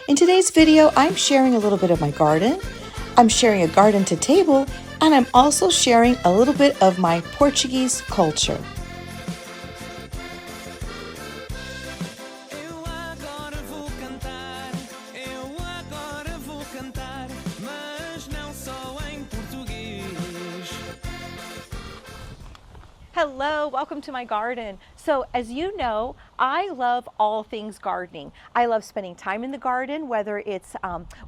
In today's video, I'm sharing a little bit of my garden, I'm sharing a garden to table, and I'm also sharing a little bit of my Portuguese culture. Hello, welcome to my garden. So as you know, I love all things gardening. I love spending time in the garden, whether it's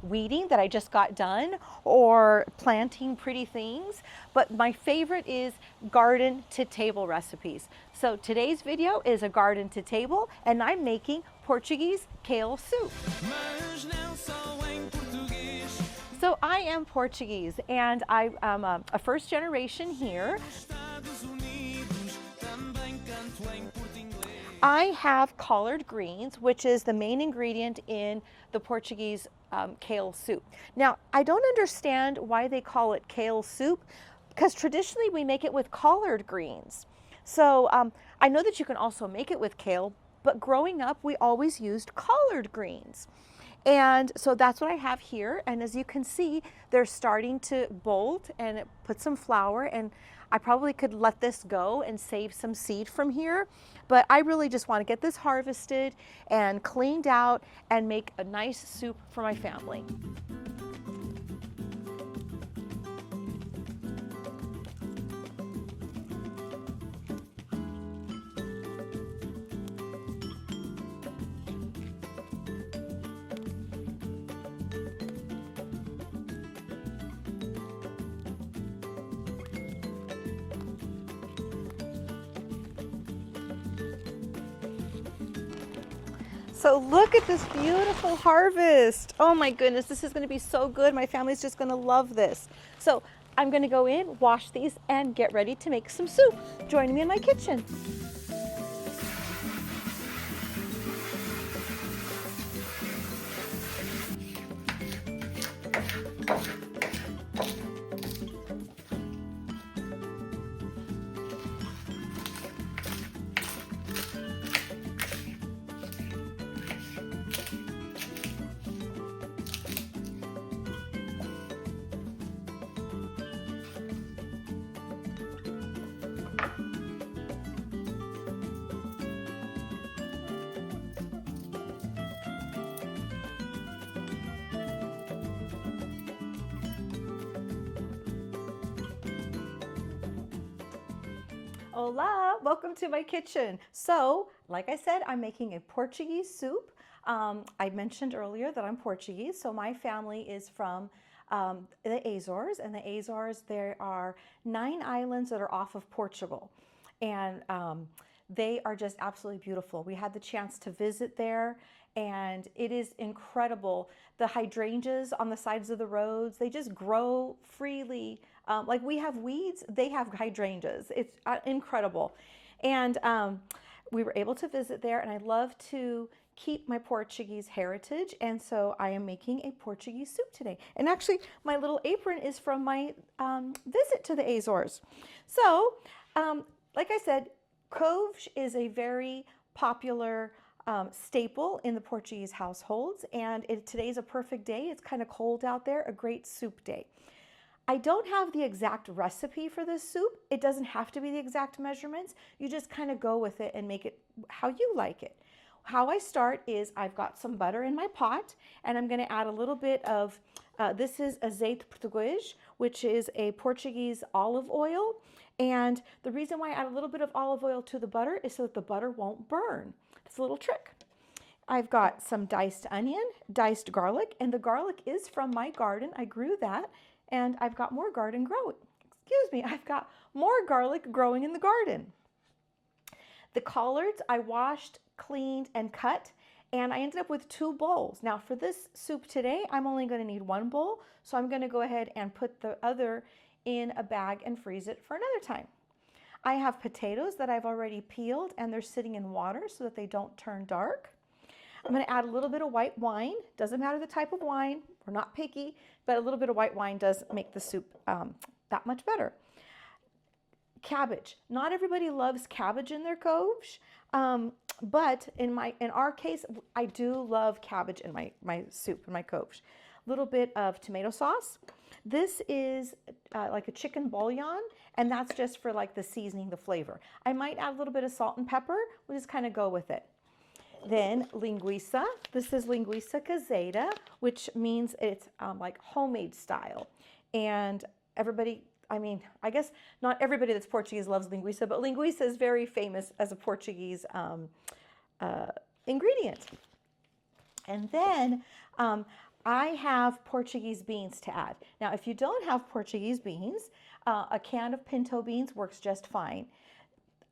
weeding that I just got done or planting pretty things. But my favorite is garden to table recipes. So today's video is a garden to table and I'm making Portuguese kale soup. So I am Portuguese and I am a first generation here. I have collard greens, which is the main ingredient in the Portuguese kale soup. Now, I don't understand why they call it kale soup, because traditionally we make it with collard greens. So I know that you can also make it with kale, but growing up we always used collard greens. And so that's what I have here. And as you can see, they're starting to bolt and put some flour, and I probably could let this go and save some seed from here. But I really just want to get this harvested and cleaned out and make a nice soup for my family. So look at this beautiful harvest. Oh my goodness, this is going to be so good. My family's just going to love this. So I'm going to go in, wash these, and get ready to make some soup. Join me in my kitchen. Hola, welcome to my kitchen. So, like I said, I'm making a Portuguese soup. I mentioned earlier that I'm Portuguese, so my family is from the Azores, and the Azores, there are 9 islands that are off of Portugal, and they are just absolutely beautiful. We had the chance to visit there, and it is incredible. The hydrangeas on the sides of the roads, they just grow freely. Like we have weeds, they have hydrangeas. It's incredible. And we were able to visit there, and I love to keep my Portuguese heritage, and so I am making a Portuguese soup today. And actually, my little apron is from my visit to the Azores. So, like I said, couves is a very popular staple in the Portuguese households, and today's a perfect day. It's kind of cold out there, a great soup day. I don't have the exact recipe for this soup. It doesn't have to be the exact measurements. You just kind of go with it and make it how you like it. How I start is I've got some butter in my pot, and I'm going to add a little bit of, this is azeite português, which is a Portuguese olive oil. And the reason why I add a little bit of olive oil to the butter is so that the butter won't burn. It's a little trick. I've got some diced onion, diced garlic, and the garlic is from my garden. I grew that. And I've got more garden growing. Excuse me, I've got more garlic growing in the garden. The collards I washed, cleaned, and cut, and I ended up with 2 bowls. Now for this soup today, I'm only going to need 1 bowl, so I'm going to go ahead and put the other in a bag and freeze it for another time. I have potatoes that I've already peeled, and they're sitting in water so that they don't turn dark. I'm going to add a little bit of white wine. Doesn't matter the type of wine. We're not picky, but a little bit of white wine does make the soup that much better. Cabbage. Not everybody loves cabbage in their couves. But in our case, I do love cabbage in my soup, in my couves. A little bit of tomato sauce. This is like a chicken bouillon, and that's just for like the seasoning, the flavor. I might add a little bit of salt and pepper. We'll just kind of go with it. Then linguiça. This is linguiça casera, which means it's like homemade style. And everybody, I mean, I guess not everybody that's Portuguese loves linguiça, but linguiça is very famous as a Portuguese ingredient. And then I have Portuguese beans to add. Now, if you don't have Portuguese beans, a can of pinto beans works just fine.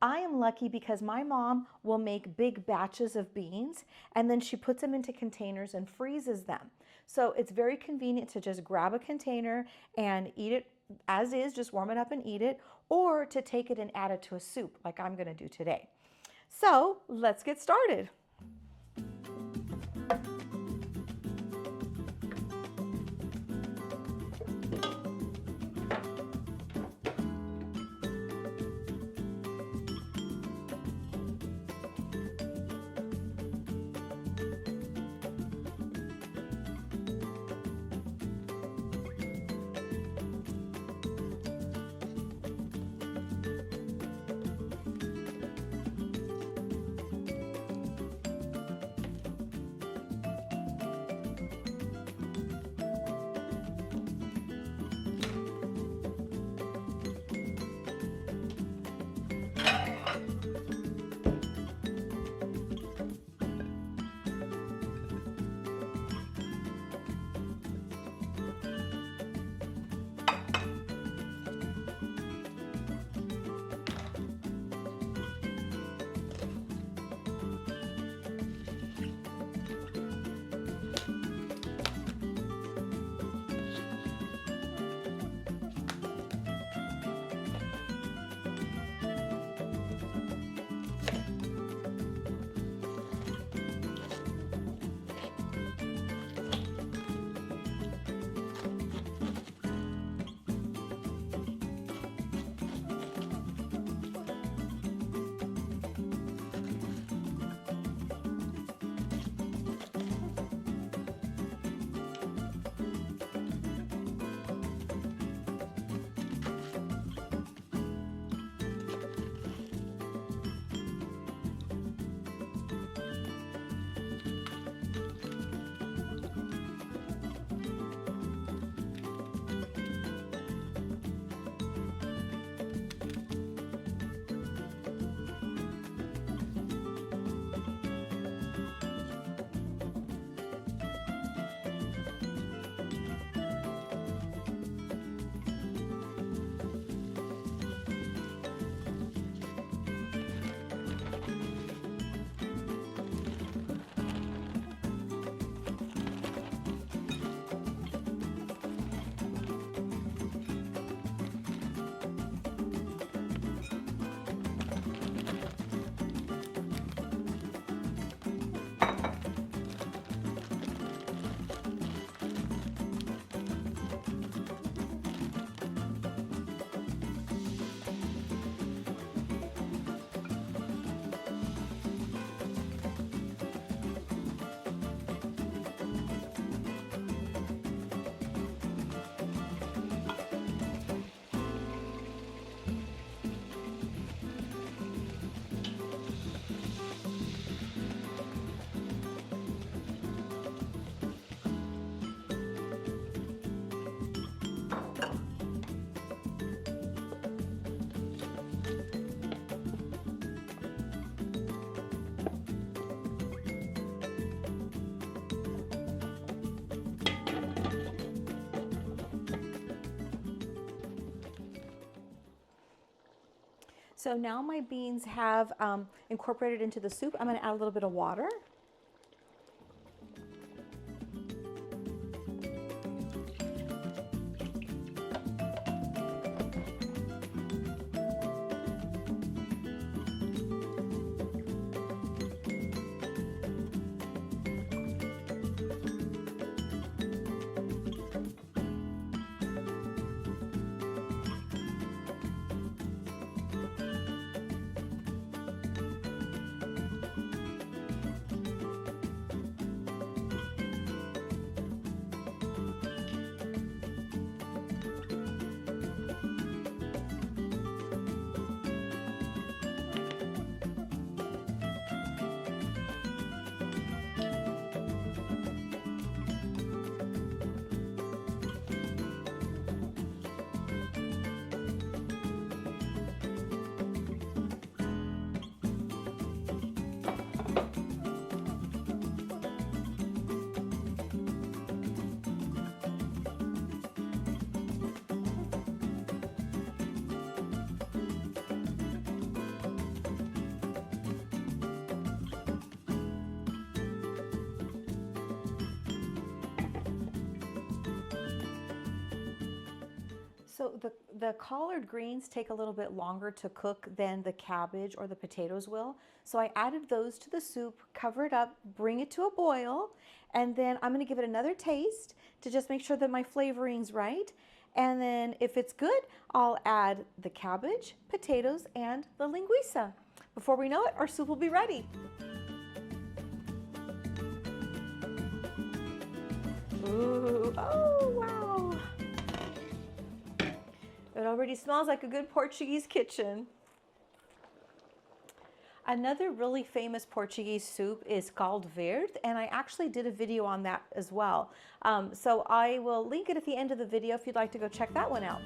I am lucky because my mom will make big batches of beans and then she puts them into containers and freezes them. So it's very convenient to just grab a container and eat it as is, just warm it up and eat it, or to take it and add it to a soup like I'm going to do today. So let's get started. So now my beans have incorporated into the soup. I'm going to add a little bit of water. So the collard greens take a little bit longer to cook than the cabbage or the potatoes will. So I added those to the soup, cover it up, bring it to a boil, and then I'm gonna give it another taste to just make sure that my flavoring's right. And then if it's good, I'll add the cabbage, potatoes, and the linguiça. Before we know it, our soup will be ready. Ooh, oh wow. It already smells like a good Portuguese kitchen. Another really famous Portuguese soup is COLARD Then, and I actually did a video on that as well. So I will link it at the end of the video if you'd like to go check that one out.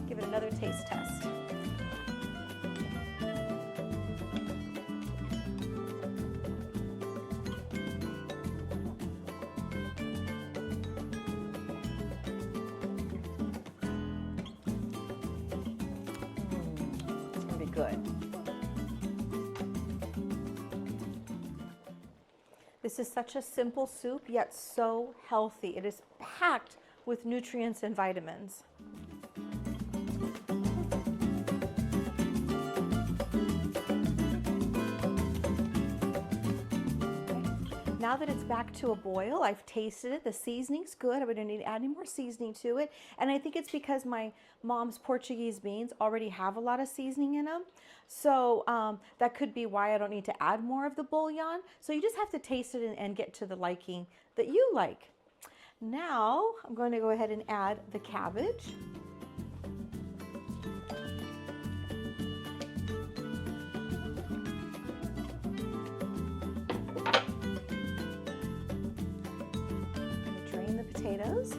Give it another taste test. Good. This is such a simple soup, yet so healthy. It is packed with nutrients and vitamins. Now that it's back to a boil, I've tasted it. The seasoning's good. I don't need to add any more seasoning to it. And I think it's because my mom's Portuguese beans already have a lot of seasoning in them. So that could be why I don't need to add more of the bouillon. So you just have to taste it and get to the liking that you like. Now I'm going to go ahead and add the cabbage. Drain the potatoes.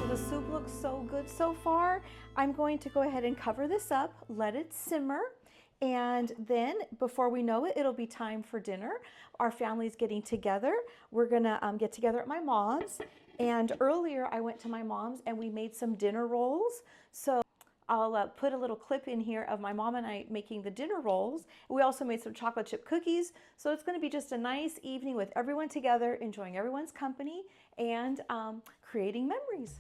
The soup looks so good so far. I'm going to go ahead and cover this up, let it simmer, and then before we know it, it'll be time for dinner. Our family's getting together. We're gonna get together at my mom's, and earlier I went to my mom's and we made some dinner rolls. So I'll put a little clip in here of my mom and I making the dinner rolls. We also made some chocolate chip cookies. So it's going to be just a nice evening with everyone together, enjoying everyone's company and creating memories.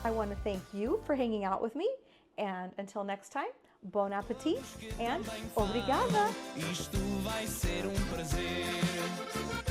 I want to thank you for hanging out with me, and until next time, Bon appetit and obrigada! Isto vai ser um prazer.